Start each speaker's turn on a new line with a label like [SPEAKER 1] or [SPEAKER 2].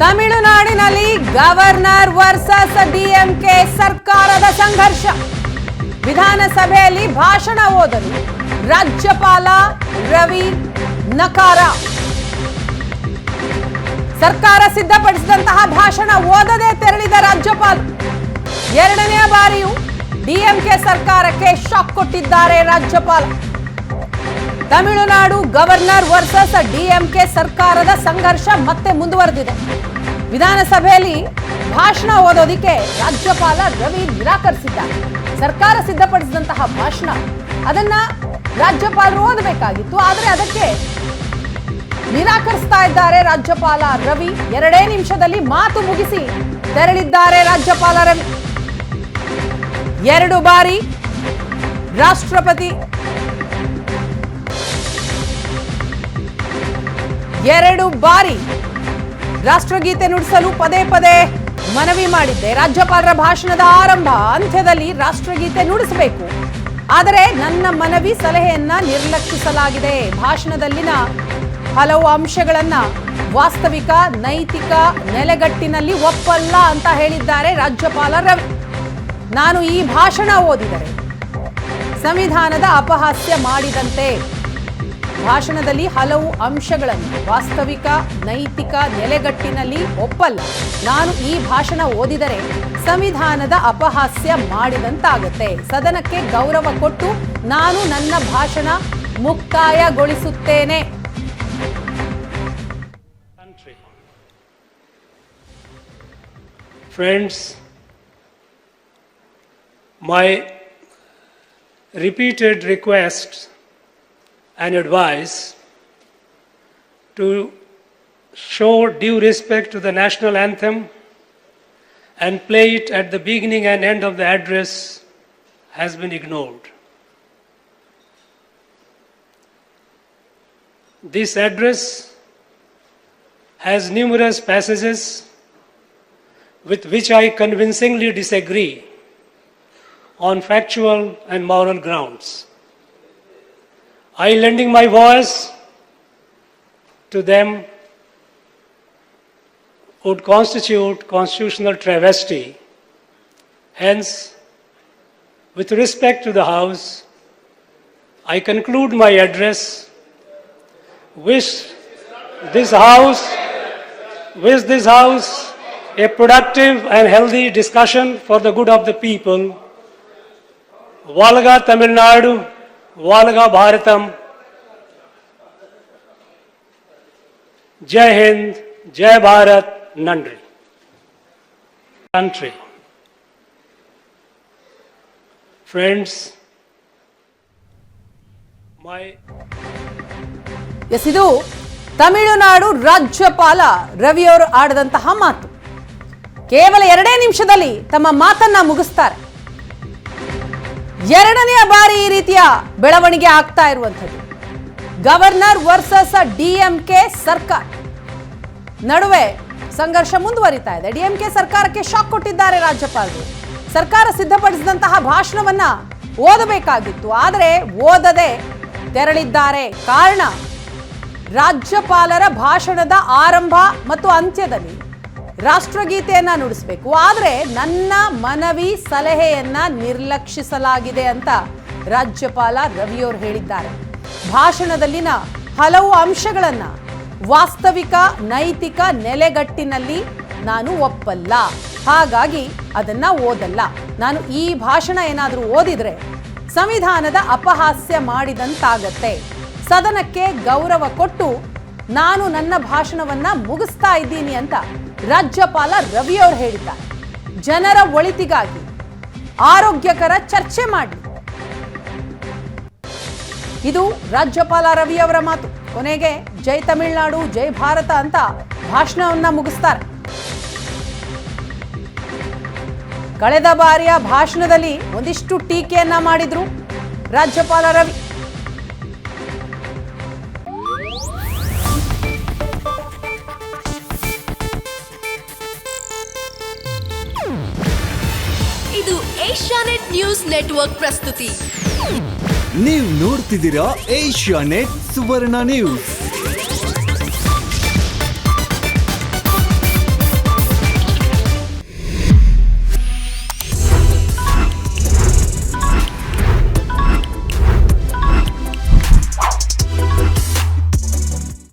[SPEAKER 1] ತಮಿಳುನಾಡಿನಲ್ಲಿ governor versus DMK ಸರ್ಕಾರದ ಸಂಘರ್ಷ. ವಿಧಾನಸಭೆಯಲ್ಲಿ ಭಾಷಣ ಓದಲು ರಾಜ್ಯಪಾಲ ರವಿ ನಕಾರ. ಸರ್ಕಾರ ಸಿದ್ಧಪಡಿಸಿದಂತಹ ಭಾಷಣ ಓದದೆ ತೆರಳಿದ ರಾಜ್ಯಪಾಲ. ಎರಡನೇ ಬಾರಿಯೂ ಡಿಎಂಕೆ ಸರ್ಕಾರಕ್ಕೆ ಶಾಕ್ ಕೊಟ್ಟಿದ್ದಾರೆ ರಾಜ್ಯಪಾಲ. ತಮಿಳುನಾಡು ಗವರ್ನರ್ ವರ್ಸಸ್ ಡಿಎಂಕೆ ಸರ್ಕಾರದ ಸಂಘರ್ಷ ಮತ್ತೆ ಮುಂದುವರೆದಿದೆ. ವಿಧಾನಸಭೆಯಲ್ಲಿ ಭಾಷಣ ಓದೋದಿಕ್ಕೆ ರಾಜ್ಯಪಾಲ ರವಿ ನಿರಾಕರಿಸಿದ್ದಾರೆ. ಸರ್ಕಾರ ಸಿದ್ಧಪಡಿಸಿದಂತಹ ಭಾಷಣ ಅದನ್ನ ರಾಜ್ಯಪಾಲರು ಓದಬೇಕಾಗಿತ್ತು, ಆದರೆ ಅದಕ್ಕೆ ನಿರಾಕರಿಸ್ತಾ ಇದ್ದಾರೆ ರಾಜ್ಯಪಾಲ ರವಿ. 2 ನಿಮಿಷದಲ್ಲಿ ಮಾತು ಮುಗಿಸಿ ತೆರಳಿದ್ದಾರೆ ರಾಜ್ಯಪಾಲ ರವಿ. 2 ಬಾರಿ ರಾಷ್ಟ್ರಪತಿ 2 ಬಾರಿ ರಾಷ್ಟ್ರಗೀತೆ ನುಡಿಸಲು ಪದೇ ಪದೇ ಮನವಿ ಮಾಡಿದ್ದೆ. ರಾಜ್ಯಪಾಲರ ಭಾಷಣದ ಆರಂಭ ಅಂತ್ಯದಲ್ಲಿ ರಾಷ್ಟ್ರಗೀತೆ ನುಡಿಸಬೇಕು, ಆದರೆ ನನ್ನ ಮನವಿ ಸಲಹೆಯನ್ನ ನಿರ್ಲಕ್ಷಿಸಲಾಗಿದೆ. ಭಾಷಣದಲ್ಲಿನ ಹಲವು ಅಂಶಗಳನ್ನ ವಾಸ್ತವಿಕ ನೈತಿಕ ನೆಲೆಗಟ್ಟಿನಲ್ಲಿ ಒಪ್ಪಲ್ಲ ಅಂತ ಹೇಳಿದ್ದಾರೆ ರಾಜ್ಯಪಾಲ ರವಿ. ನಾನು ಈ ಭಾಷಣ ಓದಿದರೆ ಸಂವಿಧಾನದ ಅಪಹಾಸ್ಯ ಮಾಡಿದಂತೆ. ಭಾಷಣದಲ್ಲಿ ಹಲವು ಅಂಶಗಳನ್ನು ವಾಸ್ತವಿಕ ನೈತಿಕ ನೆಲೆಗಟ್ಟಿನಲ್ಲಿ ಒಪ್ಪಲ್ಲ. ನಾನು ಈ ಭಾಷಣ ಓದಿದರೆ ಸಂವಿಧಾನದ ಅಪಹಾಸ್ಯ ಮಾಡಿದಂತಾಗುತ್ತೆ. ಸದನಕ್ಕೆ ಗೌರವ ಕೊಟ್ಟು ನಾನು ನನ್ನ ಭಾಷಣ ಮುಕ್ತಾಯಗೊಳಿಸುತ್ತೇನೆ.
[SPEAKER 2] Friends, my repeated requests and advice to show due respect to the national anthem and play it at the beginning and end of the address has been ignored. This address has numerous passages with which I convincingly disagree on factual and moral grounds. I lending my voice to them would constitute constitutional travesty. Hence, with respect to the House, I conclude my address. Wish this House a productive and healthy discussion for the good of the people. Valga Tamil Nadu, Valga Bharatam. Jai Hind, Jai Bharat, Nandri. Country. Friends,
[SPEAKER 1] ಇದು ತಮಿಳುನಾಡು ರಾಜ್ಯಪಾಲ ರವಿಯವರು ಆಡಿದಂತಹ ಮಾತು. ಕೇವಲ 2 ನಿಮಿಷದಲ್ಲಿ ತಮ್ಮ ಮಾತನ್ನ ಮುಗಿಸ್ತಾರೆ. 2ನೇ ಬಾರಿ ಈ ರೀತಿಯ ಬೆಳವಣಿಗೆ ಆಗ್ತಾ ಇರುವಂಥದ್ದು. ಗವರ್ನರ್ ವರ್ಸಸ್ ಡಿಎಂಕೆ ಸರ್ಕಾರ ನಡುವೆ ಸಂಘರ್ಷ ಮುಂದುವರಿತಾ ಇದೆ. ಡಿಎಂಕೆ ಸರ್ಕಾರಕ್ಕೆ ಶಾಕ್ ಕೊಟ್ಟಿದ್ದಾರೆ ರಾಜ್ಯಪಾಲರು. ಸರ್ಕಾರ ಸಿದ್ಧಪಡಿಸಿದಂತಹ ಭಾಷಣವನ್ನ ಓದಬೇಕಾಗಿತ್ತು, ಆದರೆ ಓದದೆ ತೆರಳಿದ್ದಾರೆ. ಕಾರಣ, ರಾಜ್ಯಪಾಲರ ಭಾಷಣದ ಆರಂಭ ಮತ್ತು ಅಂತ್ಯದಲ್ಲಿ ರಾಷ್ಟ್ರಗೀತೆಯನ್ನ ನುಡಿಸಬೇಕು, ಆದರೆ ನನ್ನ ಮನವಿ ಸಲಹೆಯನ್ನ ನಿರ್ಲಕ್ಷಿಸಲಾಗಿದೆ ಅಂತ ರಾಜ್ಯಪಾಲ ರವಿಯವರು ಹೇಳಿದ್ದಾರೆ. ಭಾಷಣದಲ್ಲಿನ ಹಲವು ಅಂಶಗಳನ್ನ ವಾಸ್ತವಿಕ ನೈತಿಕ ನೆಲೆಗಟ್ಟಿನಲ್ಲಿ ನಾನು ಒಪ್ಪಲ್ಲ, ಹಾಗಾಗಿ ಅದನ್ನ ಓದಲ್ಲ. ನಾನು ಈ ಭಾಷಣ ಏನಾದರೂ ಓದಿದ್ರೆ ಸಂವಿಧಾನದ ಅಪಹಾಸ್ಯ ಮಾಡಿದಂತಾಗತ್ತೆ. ಸದನಕ್ಕೆ ಗೌರವ ಕೊಟ್ಟು ನಾನು ನನ್ನ ಭಾಷಣವನ್ನ ಮುಗಿಸ್ತಾ ಇದ್ದೀನಿ ಅಂತ ರಾಜ್ಯಪಾಲ ರವಿಯವರು ಹೇಳಿದ್ದಾರೆ. ಜನರ ಒಳಿತಿಗಾಗಿ ಆರೋಗ್ಯಕರ ಚರ್ಚೆ ಮಾಡಿ. ಇದು ರಾಜ್ಯಪಾಲ ರವಿಯವರ ಮಾತು. ಕೊನೆಗೆ ಜೈ ತಮಿಳುನಾಡು, ಜೈ ಭಾರತ ಅಂತ ಭಾಷಣವನ್ನ ಮುಗಿಸ್ತಾರೆ. ಕಳೆದ ಬಾರಿಯ ಭಾಷಣದಲ್ಲಿ ಒಂದಿಷ್ಟು ಟೀಕೆಯನ್ನ ಮಾಡಿದ್ರು ರಾಜ್ಯಪಾಲ ರವಿ.
[SPEAKER 3] ಇದು ಏಷ್ಯಾನೆಟ್ ನ್ಯೂಸ್ ನೆಟ್ವರ್ಕ್ ಪ್ರಸ್ತುತಿ.
[SPEAKER 4] ನೀವು ನೋಡ್ತಿದ್ದೀರಾ ಏಷ್ಯಾನೆಟ್ ಸುವರ್ಣ ನ್ಯೂಸ್.